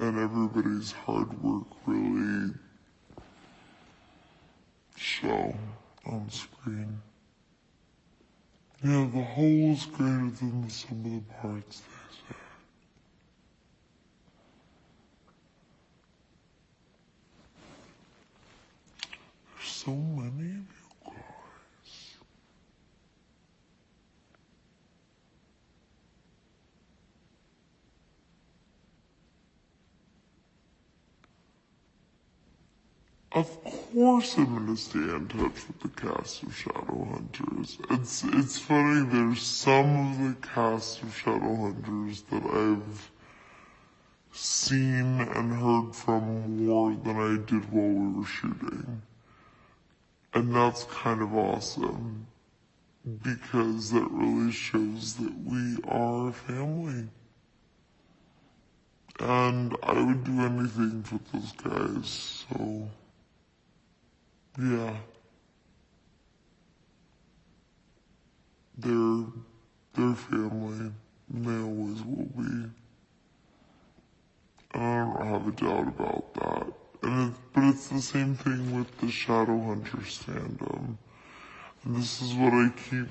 and everybody's hard work really show on screen. Yeah, the whole is greater than the sum of the parts, they say. There's so many of you guys. Of course I'm gonna stay in touch with the cast of Shadowhunters. It's funny, there's some of the cast of Shadowhunters that I've seen and heard from more than I did while we were shooting. And that's kind of awesome, because that really shows that we are a family. And I would do anything for those guys, so yeah. They're family, and they always will be. I don't have a doubt about that. But it's the same thing with the Shadowhunters fandom. And this is what I keep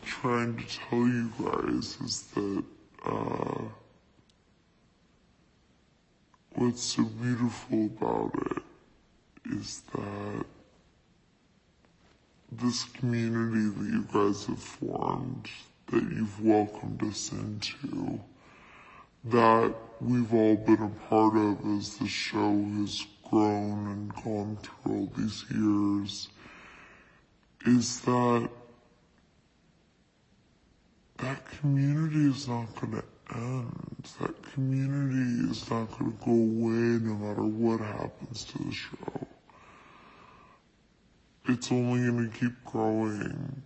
trying to tell you guys, is that, what's so beautiful about it is that this community that you guys have formed, that you've welcomed us into, that we've all been a part of as the show has grown and gone through all these years, is that community is not going to end. That community is not going to go away no matter what happens to the show. It's only going to keep growing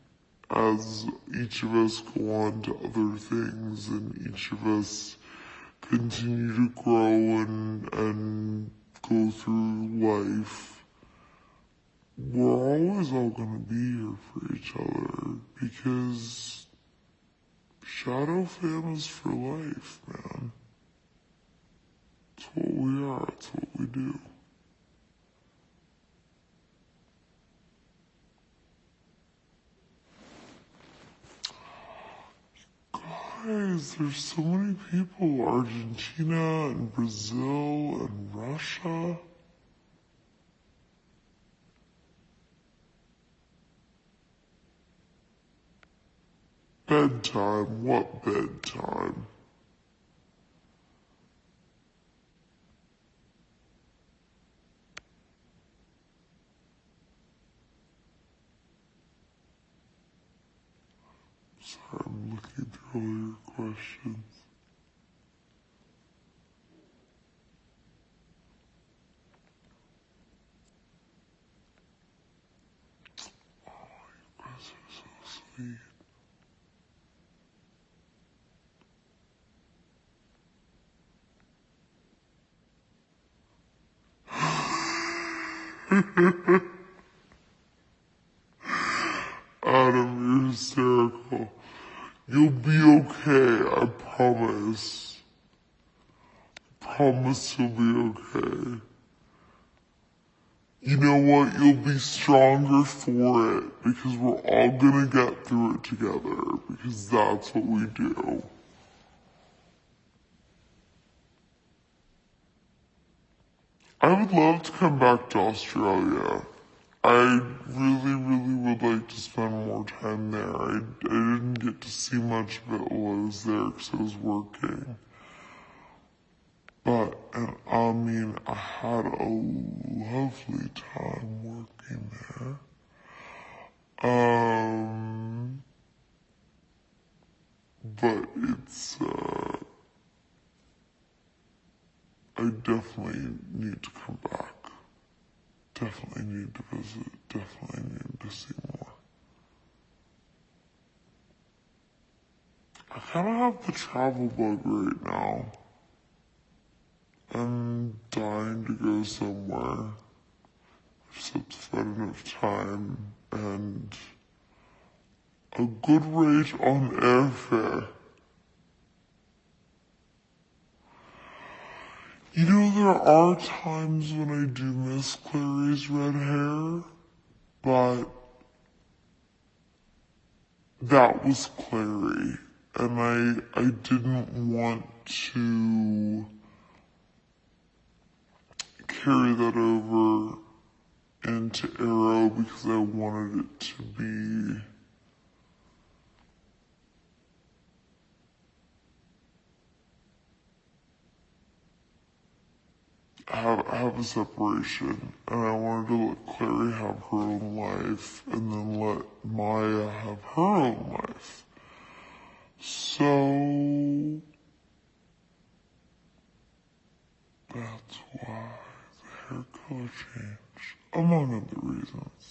as each of us go on to other things and each of us continue to grow and go through life. We're always all going to be here for each other, because Shadow fam is for life, man. It's what we are, it's what we do. Guys, there's so many people. Argentina and Brazil and Russia. Bedtime? What bedtime? Sorry, I'm looking through all your questions. Oh, you guys are so sweet. Adam, you're hysterical. You'll be okay, I promise. Promise you'll be okay. You know what? You'll be stronger for it, because we're all gonna get through it together, because that's what we do. I would love to come back to Australia. I really, really would like to spend more time there. I didn't get to see much of it while I was there because I was working. But, and I mean, I had a lovely time working there. But it's, I definitely need to come back. Definitely need to visit. Definitely need to see more. I kind of have the travel bug right now. I'm dying to go somewhere. I just have to find enough time and a good rate on airfare. You know, there are times when I do miss Clary's red hair, but that was Clary, and I didn't want to carry that over into Arrow because I wanted it to be have a separation, and I wanted to let Clary have her own life, and then let Maya have her own life. So that's why the hair color changed, among other reasons.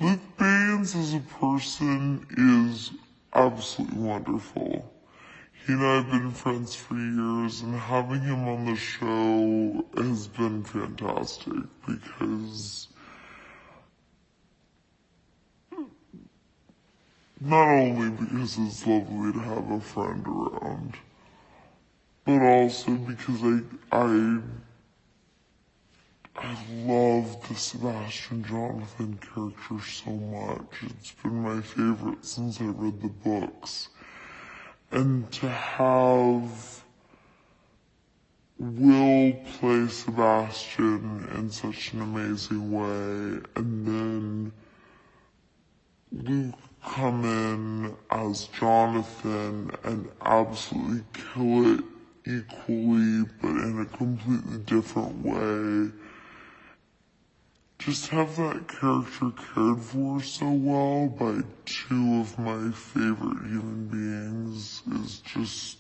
Luke Baines as a person is absolutely wonderful. He and I have been friends for years, and having him on the show has been fantastic because not only because it's lovely to have a friend around, but also because I love the Sebastian Jonathan character so much. It's been my favorite since I read the books. And to have Will play Sebastian in such an amazing way, and then Luke come in as Jonathan and absolutely kill it equally, but in a completely different way. Just have that character cared for so well by two of my favorite human beings is just,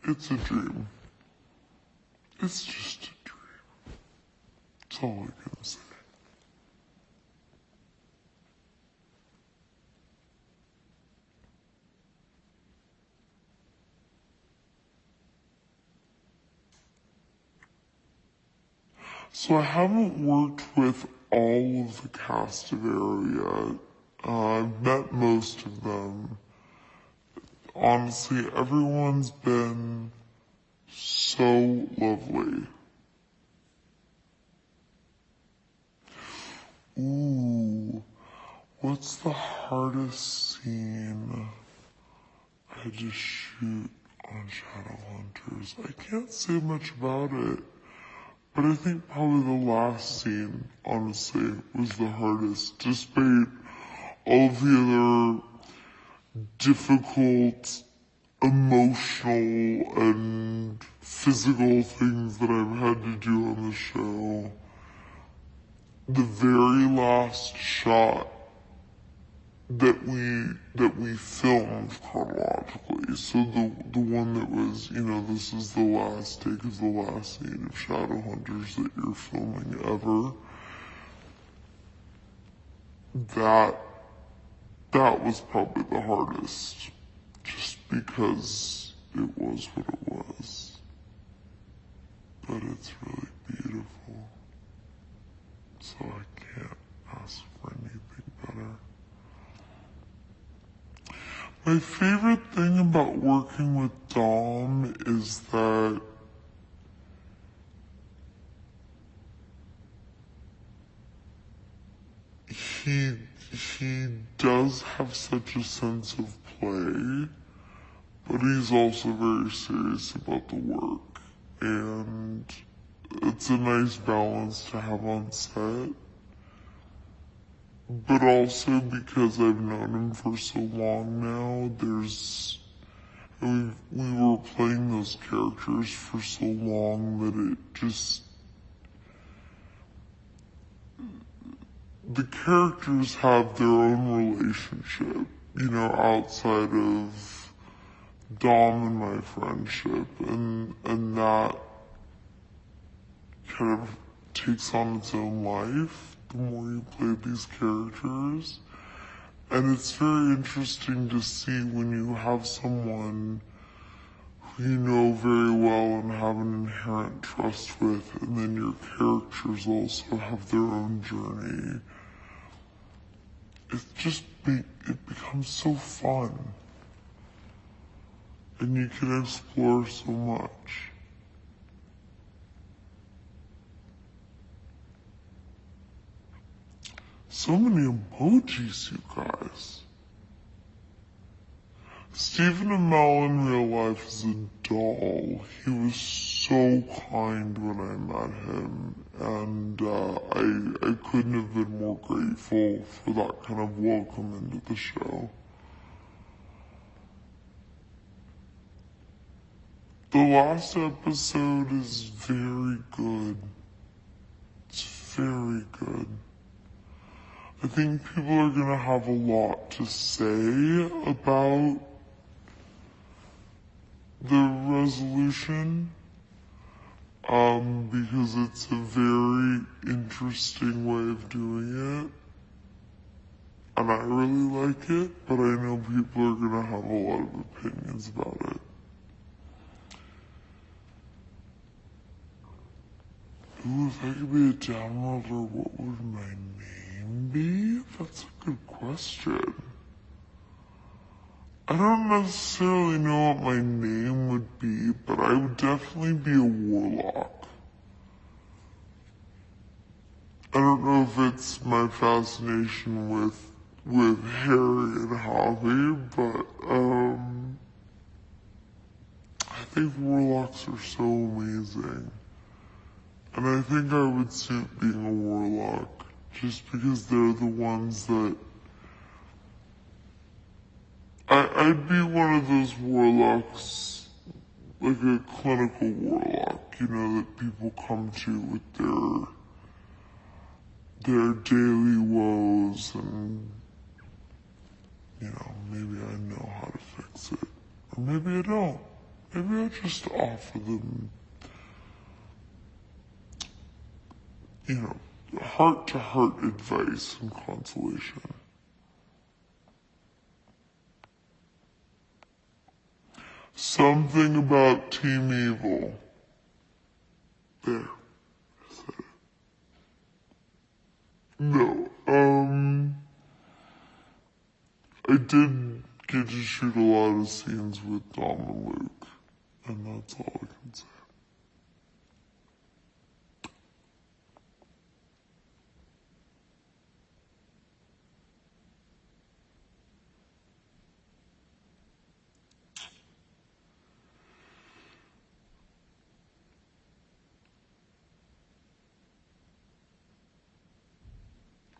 it's a dream. It's just a dream. That's all I can say. So I haven't worked with all of the cast of Arrow yet. I've met most of them. Honestly, everyone's been so lovely. Ooh, what's the hardest scene I had to shoot on Shadowhunters? I can't say much about it. But I think probably the last scene, honestly, was the hardest, despite all of the other difficult, emotional, and physical things that I've had to do on the show. The very last shot that we filmed chronologically. So the one that was, this is the last take of the last scene of Shadowhunters that you're filming ever. That was probably the hardest, just because it was what it was. But it's really beautiful, so I can't ask for anything better. My favorite thing about working with Dom is that he does have such a sense of play, but he's also very serious about the work, and it's a nice balance to have on set. But also because I've known him for so long now, we were playing those characters for so long that the characters have their own relationship, outside of Dom and my friendship, and that kind of takes on its own life the more you play these characters. And it's very interesting to see when you have someone who you know very well and have an inherent trust with, and then your characters also have their own journey. It becomes so fun. and you can explore so much. So many emojis, you guys. Stephen Amell in real life is a doll. He was so kind when I met him, and I couldn't have been more grateful for that kind of welcome into the show. The last episode is very good. It's very good. I think people are gonna have a lot to say about the resolution, because it's a very interesting way of doing it. And I really like it, but I know people are gonna have a lot of opinions about it. Ooh, if I could be a downloader, what would my name be? That's a good question. I don't necessarily know what my name would be, but I would definitely be a warlock. I don't know if it's my fascination with Harry and Hobby, but I think warlocks are so amazing. And I think I would suit being a warlock, just because they're the ones that I'd be one of those warlocks, like a clinical warlock, that people come to with their daily woes, and, maybe I know how to fix it. Or maybe I don't. Maybe I just offer them, heart-to-heart advice and consolation. Something about Team Evil. There. I said it. No, I did get to shoot a lot of scenes with Dom and Luke, and that's all I can say.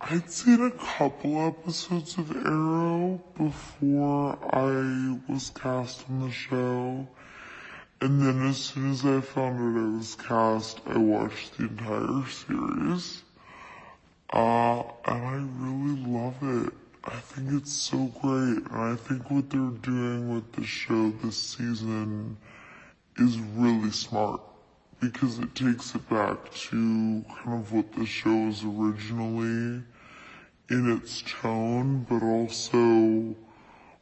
I'd seen a couple episodes of Arrow before I was cast on the show, and then as soon as I found out I was cast, I watched the entire series. And I really love it. I think it's so great, and I think what they're doing with the show this season is really smart, because it takes it back to kind of what the show was originally in its tone, but also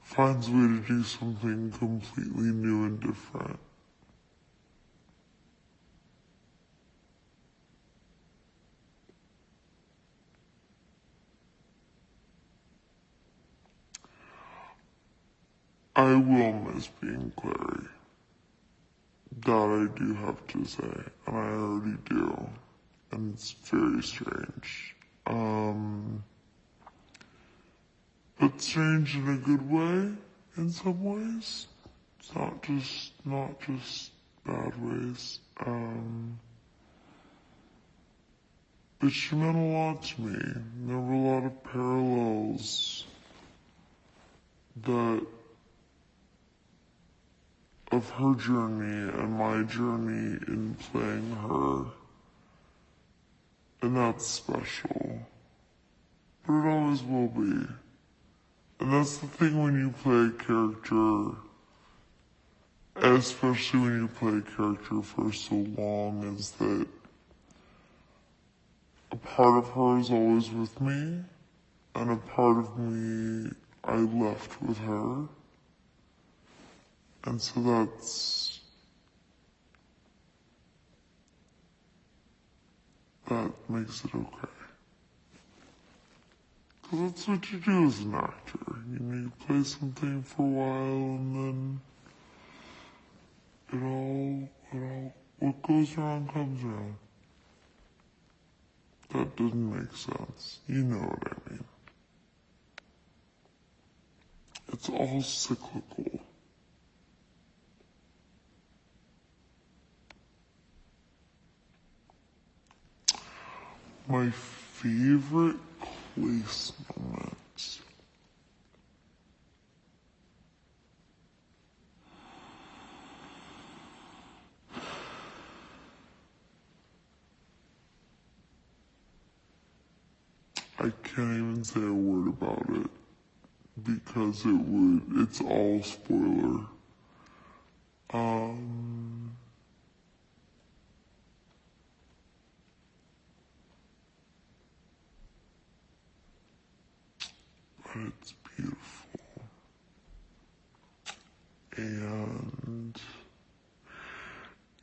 finds a way to do something completely new and different. I will miss being Clary. That I do have to say, and I already do, and it's very strange. But strange in a good way, in some ways. It's not just bad ways. But she meant a lot to me. There were a lot of parallels of her journey and my journey in playing her. And that's special. But it always will be. And that's the thing when you play a character, especially when you play a character for so long, is that a part of her is always with me, and a part of me I left with her. And so that makes it okay. Because that's what you do as an actor. You play something for a while, and then what goes around comes around. That doesn't make sense. You know what I mean. It's all cyclical. My favorite place moments. I can't even say a word about it because it's all spoiler. But it's beautiful. And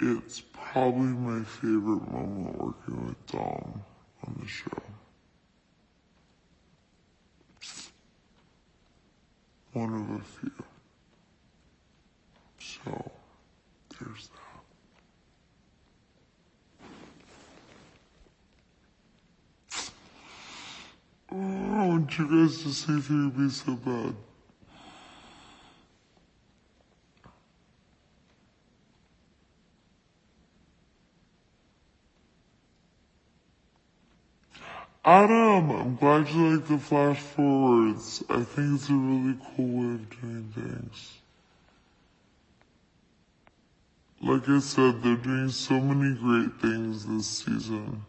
it's probably my favorite moment working with Dom on the show. One of a few. So, there's that. Oh, I want you guys to see 3B so bad. Adam, I'm glad you like the flash forwards. I think it's a really cool way of doing things. Like I said, they're doing so many great things this season.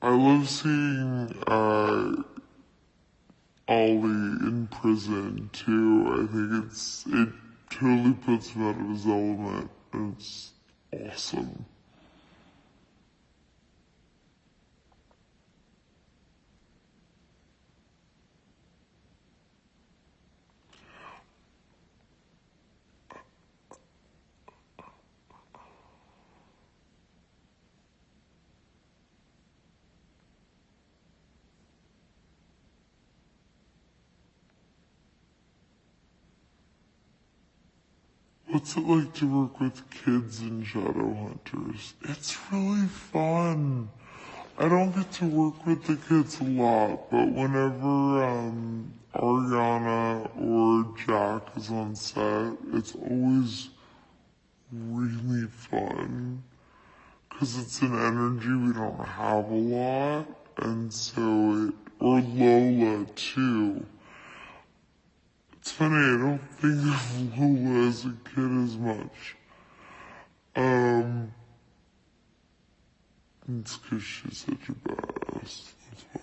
I love seeing Ollie in prison too. I think it totally puts him out of his element. It's awesome. What's it like to work with kids in Shadowhunters? It's really fun. I don't get to work with the kids a lot, but whenever Ariana or Jack is on set, it's always really fun. Because it's an energy we don't have a lot, and so or Lola too. It's funny, I don't think of Lola as a kid as much. It's because she's such a badass, that's why.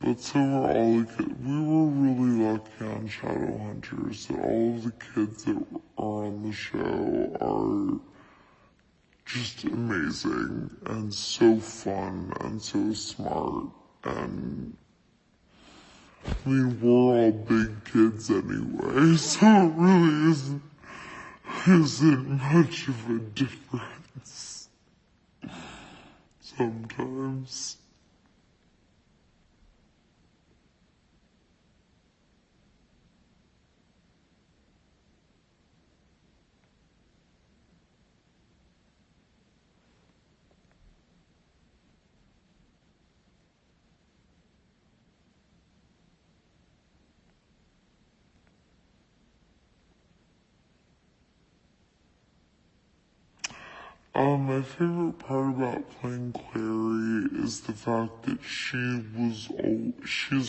But so were all the kids. We were really lucky on Shadowhunters that all of the kids that are on the show are just amazing and so fun and so smart. And I mean, we're all big kids anyway, so it really isn't much of a difference sometimes. My favorite part about playing Clary is the fact that she's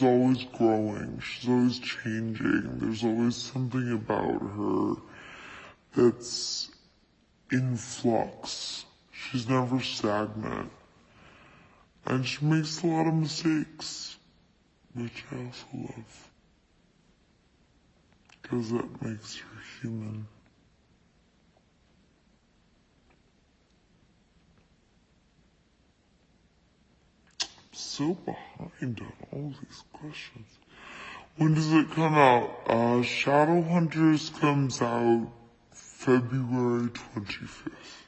always growing, she's always changing, there's always something about her that's in flux. She's never stagnant. And she makes a lot of mistakes, which I also love. Because that makes her human. So behind on all these questions. When does it come out? Shadowhunters comes out February 25th.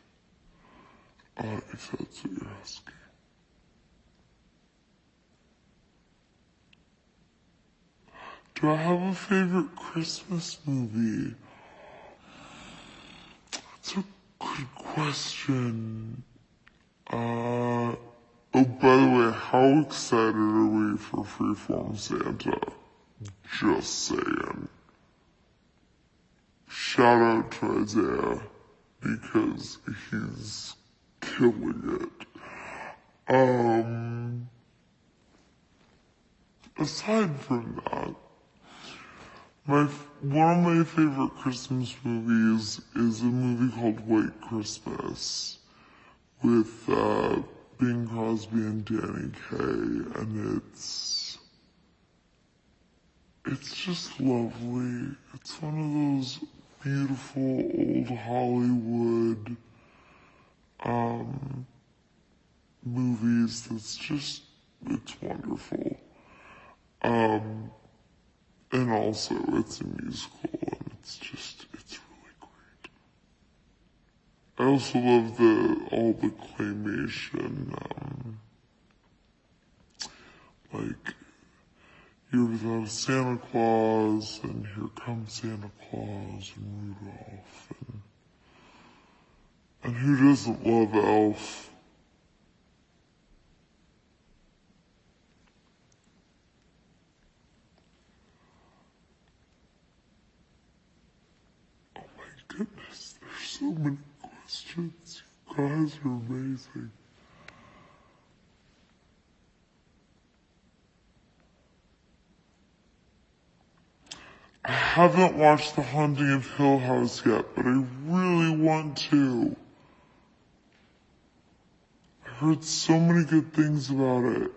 If that's what you're asking. Do I have a favorite Christmas movie? That's a good question. Oh, by the way, how excited are we for Freeform Santa? Just saying. Shout out to Isaiah because he's killing it. Aside from that, one of my favorite Christmas movies is a movie called White Christmas with Bing Crosby and Danny Kaye, and it's just lovely. It's one of those beautiful old Hollywood movies it's wonderful. And also it's a musical and it's really great. I also love all the claymation, like You're Without a Santa Claus and Here Comes Santa Claus and Rudolph and who doesn't love Elf? Oh my goodness, there's so many questions. You guys are amazing. I haven't watched The Haunting of Hill House yet, but I really want to. I heard so many good things about it.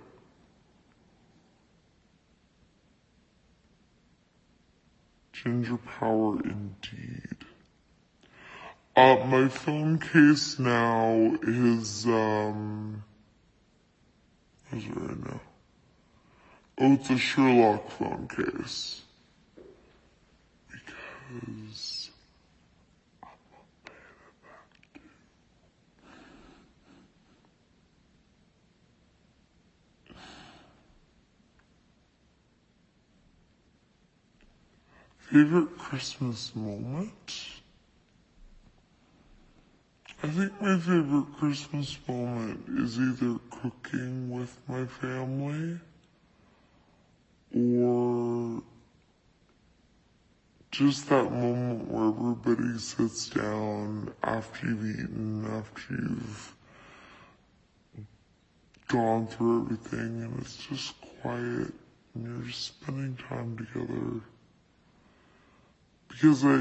Ginger power indeed. My phone case now is, where's it right now? Oh, it's a Sherlock phone case. Because I'm a fan of that too. Favorite Christmas moment? I think my favorite Christmas moment is either cooking with my family or just that moment where everybody sits down after you've eaten, after you've gone through everything, and it's just quiet, and you're just spending time together. Because I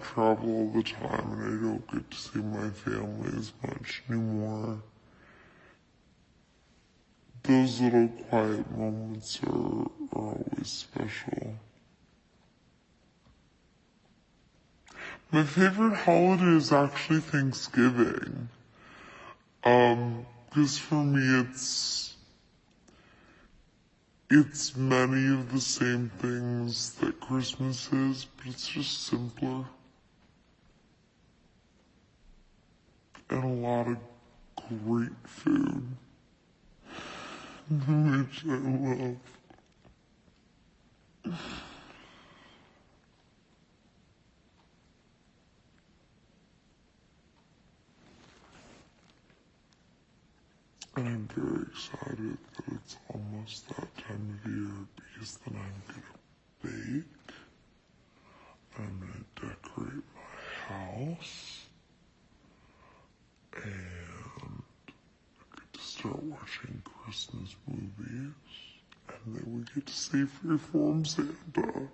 travel all the time, and I don't get to see my family as much anymore. Those little quiet moments are always special. My favorite holiday is actually Thanksgiving. Because for me it's many of the same things that Christmas is, but it's just simpler. And a lot of great food, which I love. And I'm very excited that it's almost that time of year because then I'm gonna bake, I'm gonna decorate my house, and I get to start watching Christmas movies, and then we get to see Freeform Santa.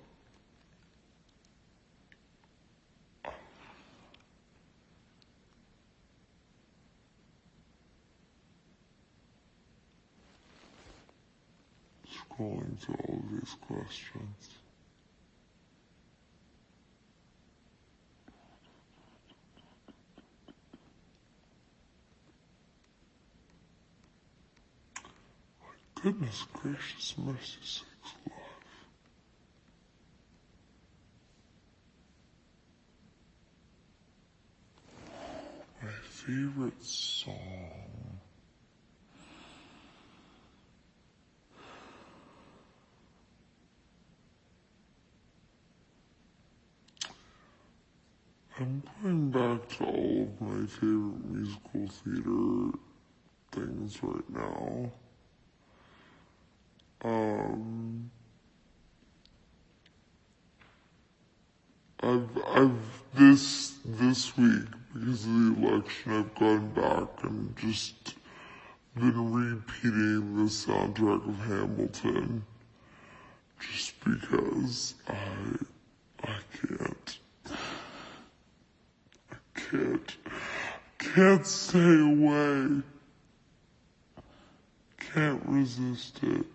Scrolling through all of these questions. My goodness gracious, mercy sakes alive. My favorite song. I'm going back to all of my favorite musical theater things right now. I've this week, because of the election, I've gone back and just been repeating the soundtrack of Hamilton, just because I can't stay away, can't resist it.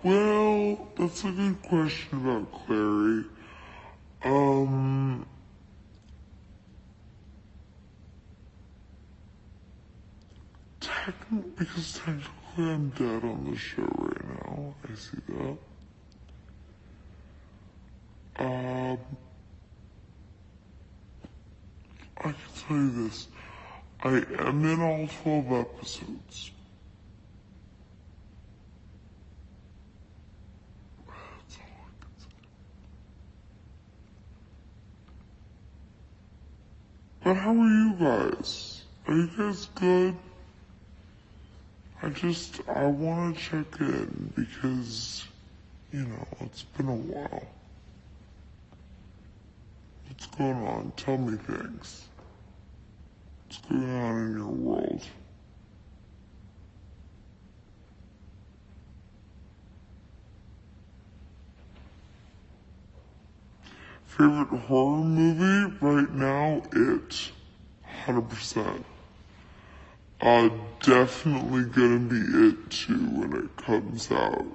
Well, that's a good question about Clary. Um, because technically I'm dead on the show right now. I see that. Um, I can tell you this. I am in all 12 episodes. That's all I can say. But how are you guys? Are you guys good? I want to check in because, it's been a while. What's going on? Tell me things. What's going on in your world? Favorite horror movie right now? It. 100%. Definitely gonna be It too when it comes out.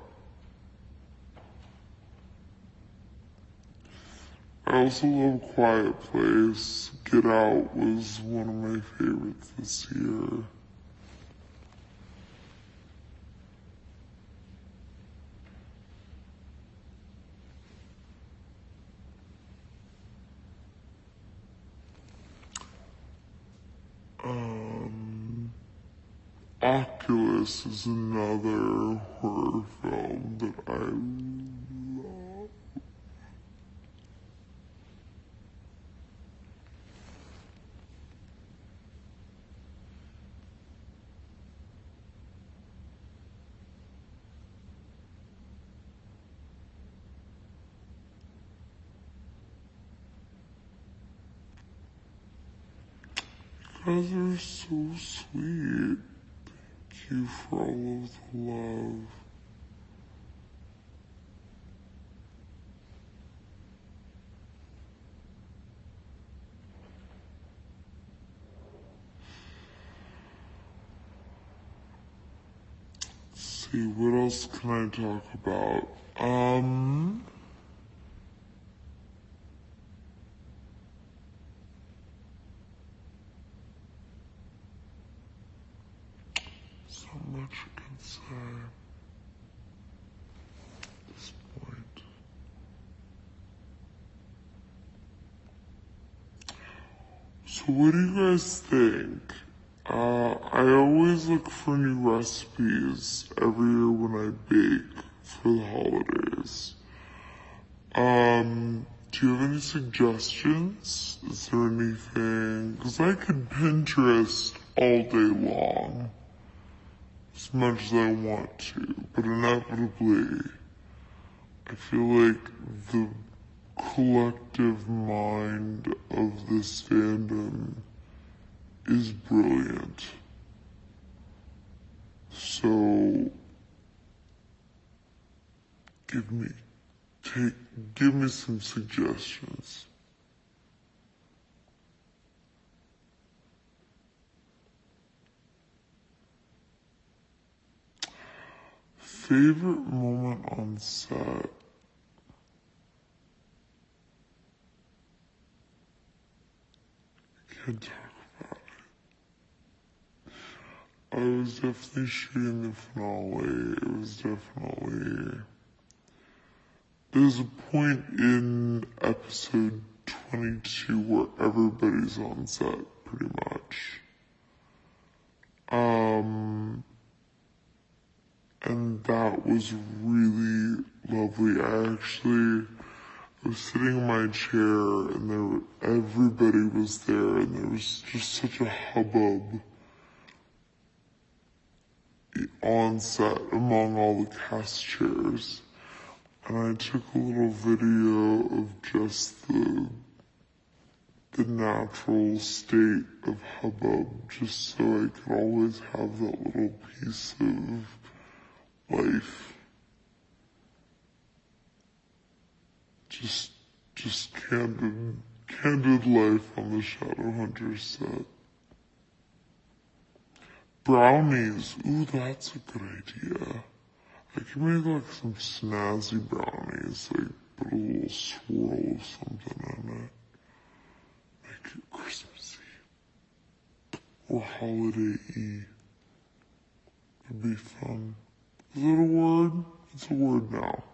I also love Quiet Place. Get Out was one of my favorites this year. Oculus is another horror film that I love. You guys are so sweet. Thank you for all of the love. Let's see, what else can I talk about? So much I can say at this point. So what do you guys think? I always look for new recipes every year when I bake for the holidays. Do you have any suggestions? Is there anything? Because I could Pinterest all day long, as much as I want to, but inevitably, I feel like the collective mind of this fandom is brilliant. So, give me some suggestions. Favorite moment on set? I can't talk about it. I was definitely shooting the finale. It was definitely. There's a point in episode 22 where everybody's on set, pretty much. And that was really lovely. I was sitting in my chair and everybody was there and there was just such a hubbub on set among all the cast chairs. And I took a little video of just the natural state of hubbub, just so I could always have that little piece of life. Just candid life on the Shadowhunters set. Brownies, ooh, that's a good idea. I can make like some snazzy brownies, like put a little swirl of something in it. Make it Christmassy. Or holiday-y. It'd be fun. Is it a word? It's a word now.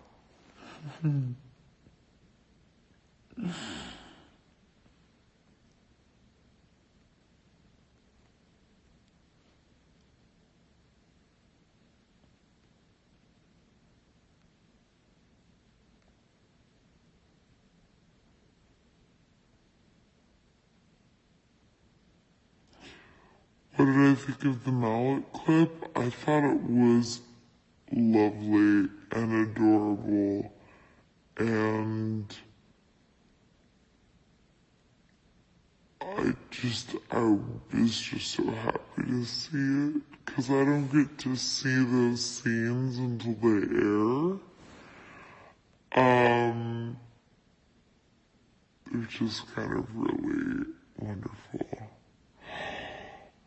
What did I think of the mallet clip? I thought it was lovely and adorable, and I was just so happy to see it, because I don't get to see those scenes until they air. They're just kind of really wonderful.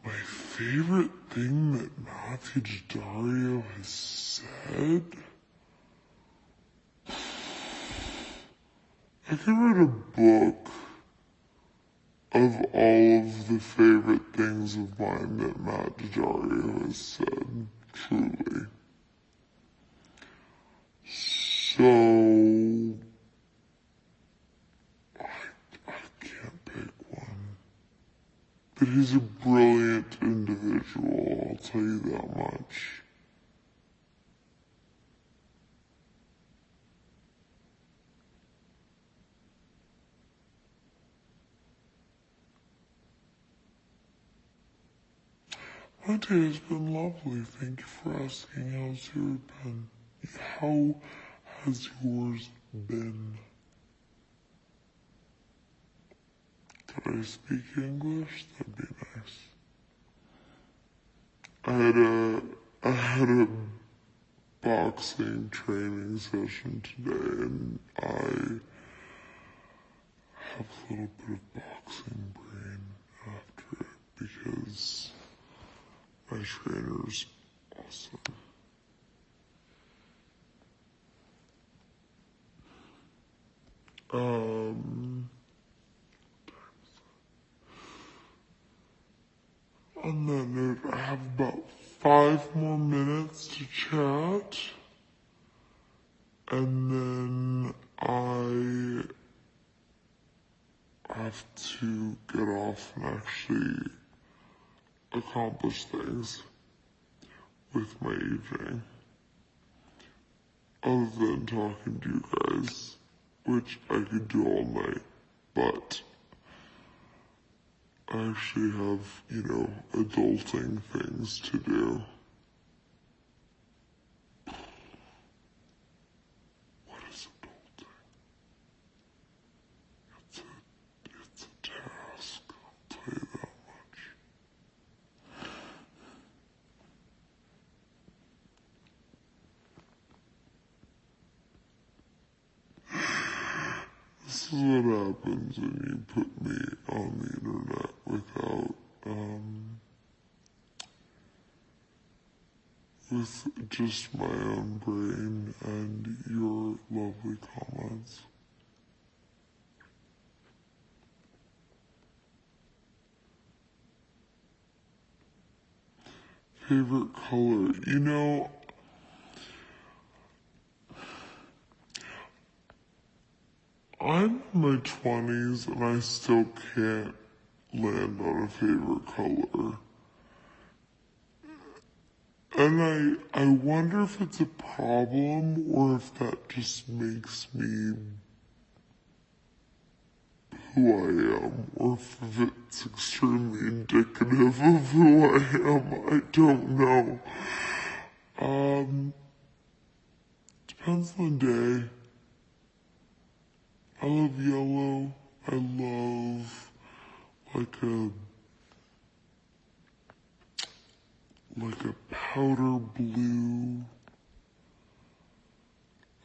My favorite thing that Matthew Daddario has said? I could write a book of all of the favorite things of mine that Matt Daddario has said, truly. So, I can't pick one. But he's a brilliant individual, I'll tell you that much. My day has been lovely. Thank you for asking. How's yours been? How has yours been? Could I speak English? That'd be nice. I had a boxing training session today, and I have a little bit of boxing brain after it because my trainer's awesome. On that note, I have about 5 more minutes to chat, and then I have to get off and actually accomplish things with my evening. Other than talking to you guys, which I could do all night, but I actually have, adulting things to do. What is adulting? It's a task, I'll tell you that much. This is what happens when you put me on the internet without, with just my own brain and your lovely comments. favorite color. You know, I'm in my 20s and I still can't land on a favorite color. And I wonder if it's a problem or if that just makes me who I am, or if it's extremely indicative of who I am. I don't know. Depends on the day. I love yellow. I love like a powder blue.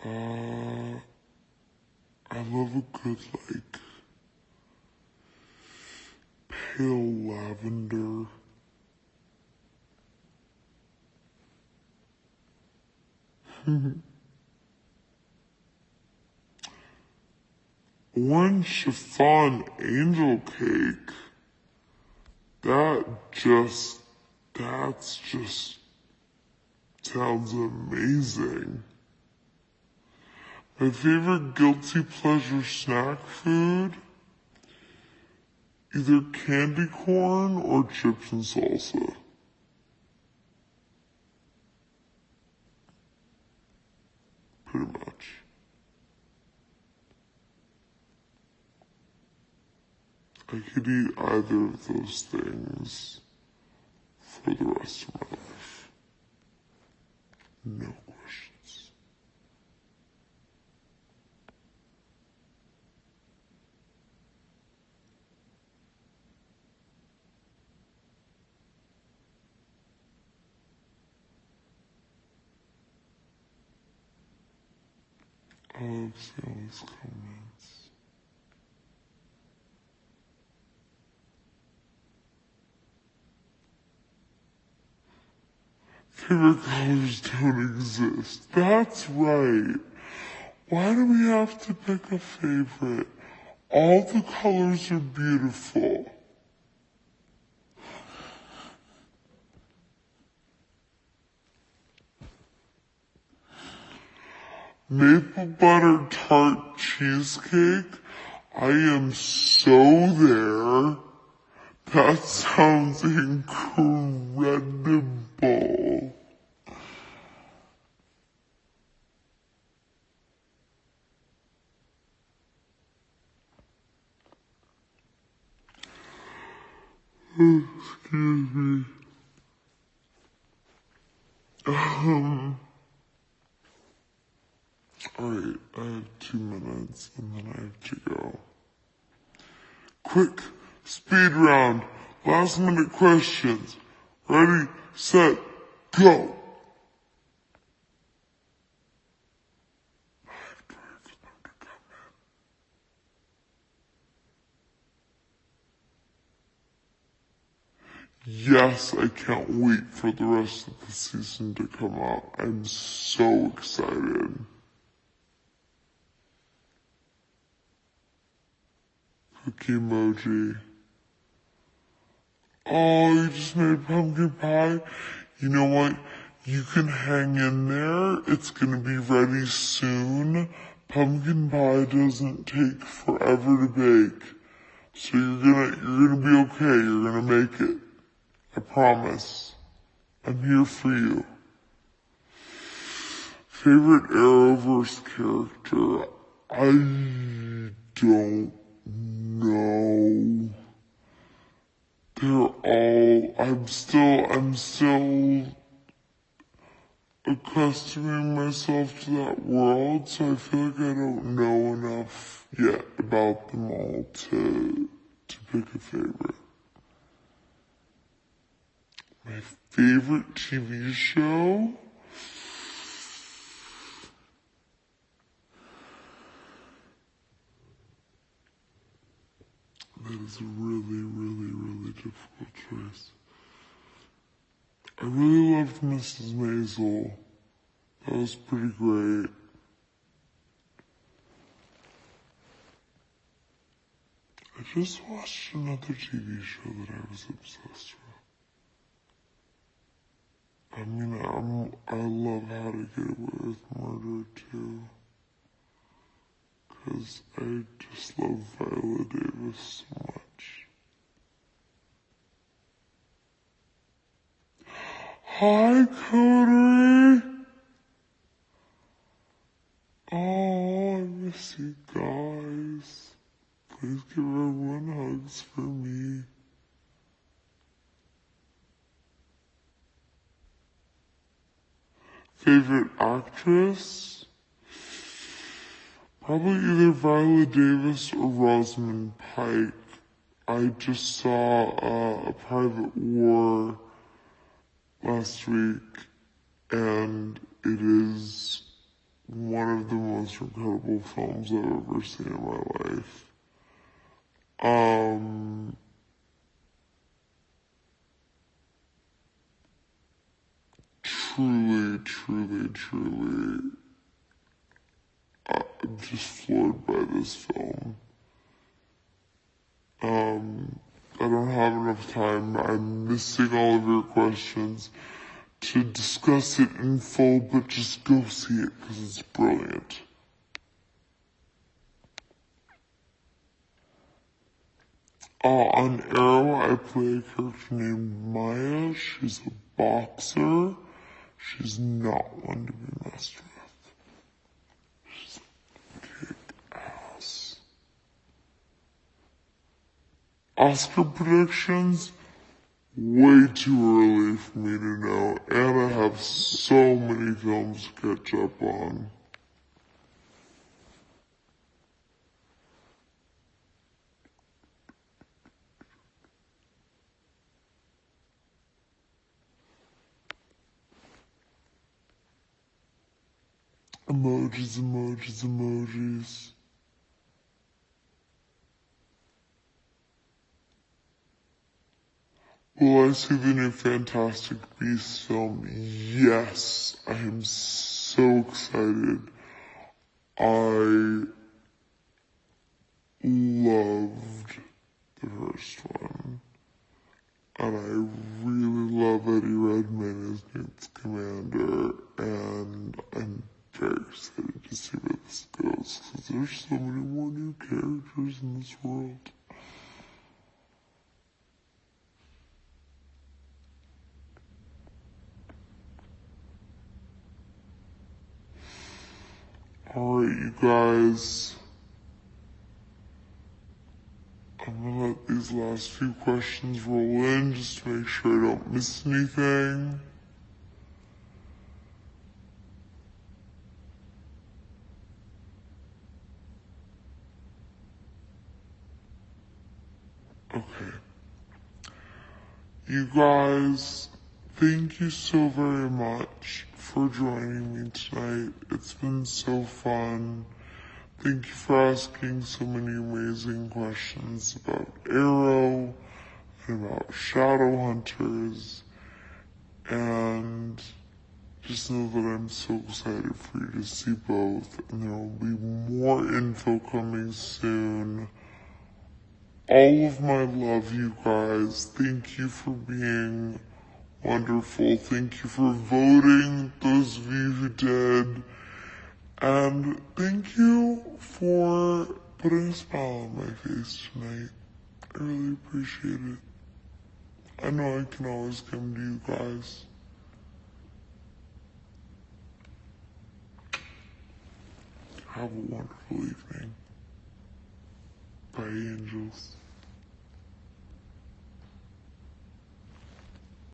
I love a good pale lavender. Orange chiffon angel cake. That's just sounds amazing. My favorite guilty pleasure snack food? Either candy corn or chips and salsa. Pretty much. I could eat either of those things for the rest of my life. No questions. I love seeing these comments. Favorite colors don't exist. That's right. Why do we have to pick a favorite? All the colors are beautiful. Maple butter tart cheesecake? I am so there. That sounds incredible. Excuse me. Alright, I have 2 minutes and then I have to go. Quick, speed round, last minute questions. Ready, set, go. Yes, I can't wait for the rest of the season to come out. I'm so excited. Cookie emoji. Oh, you just made pumpkin pie? You know what? You can hang in there. It's gonna be ready soon. Pumpkin pie doesn't take forever to bake. So you're gonna be okay. You're gonna make it. I promise. I'm here for you. Favorite Arrowverse character? I don't know. They're all, I'm still accustoming myself to that world, so I feel like I don't know enough yet about them all to pick a favorite. My favorite TV show? That is a really, really, really difficult choice. I really loved Mrs. Maisel. That was pretty great. I just watched another TV show that I was obsessed with. I mean, I love How to Get Away with Murder too. Because I just love Viola Davis so much. Hi, Cody! Oh, I miss you guys. Please give everyone hugs for me. Favorite actress? Probably either Viola Davis or Rosamund Pike. I just saw A Private War last week, and it is one of the most incredible films I've ever seen in my life. Truly, I'm just floored by this film. I don't have enough time. I'm missing all of your questions to discuss it in full, but just go see it because it's brilliant. On Arrow, I play a character named Maya. She's a boxer. She's not one to be messed with. She's a kick-ass. Oscar predictions? Way too early for me to know, and I have so many films to catch up on. Emojis. Will I see the new Fantastic Beasts film? Yes, I am so excited. I loved the first one, and I really love Eddie Redmayne as Newt Scamander, and I'm very excited to see where this goes, because there's so many more new characters in this world. Alright, you guys. I'm gonna let these last few questions roll in just to make sure I don't miss anything. Okay. You guys, thank you so very much for joining me tonight. It's been so fun. Thank you for asking so many amazing questions about Arrow and about Shadowhunters. And just know that I'm so excited for you to see both. And there will be more info coming soon. All of my love, you guys. Thank you for being wonderful. Thank you for voting, those of you who did. And thank you for putting a smile on my face tonight. I really appreciate it. I know I can always come to you guys. Have a wonderful evening. Bye, angels.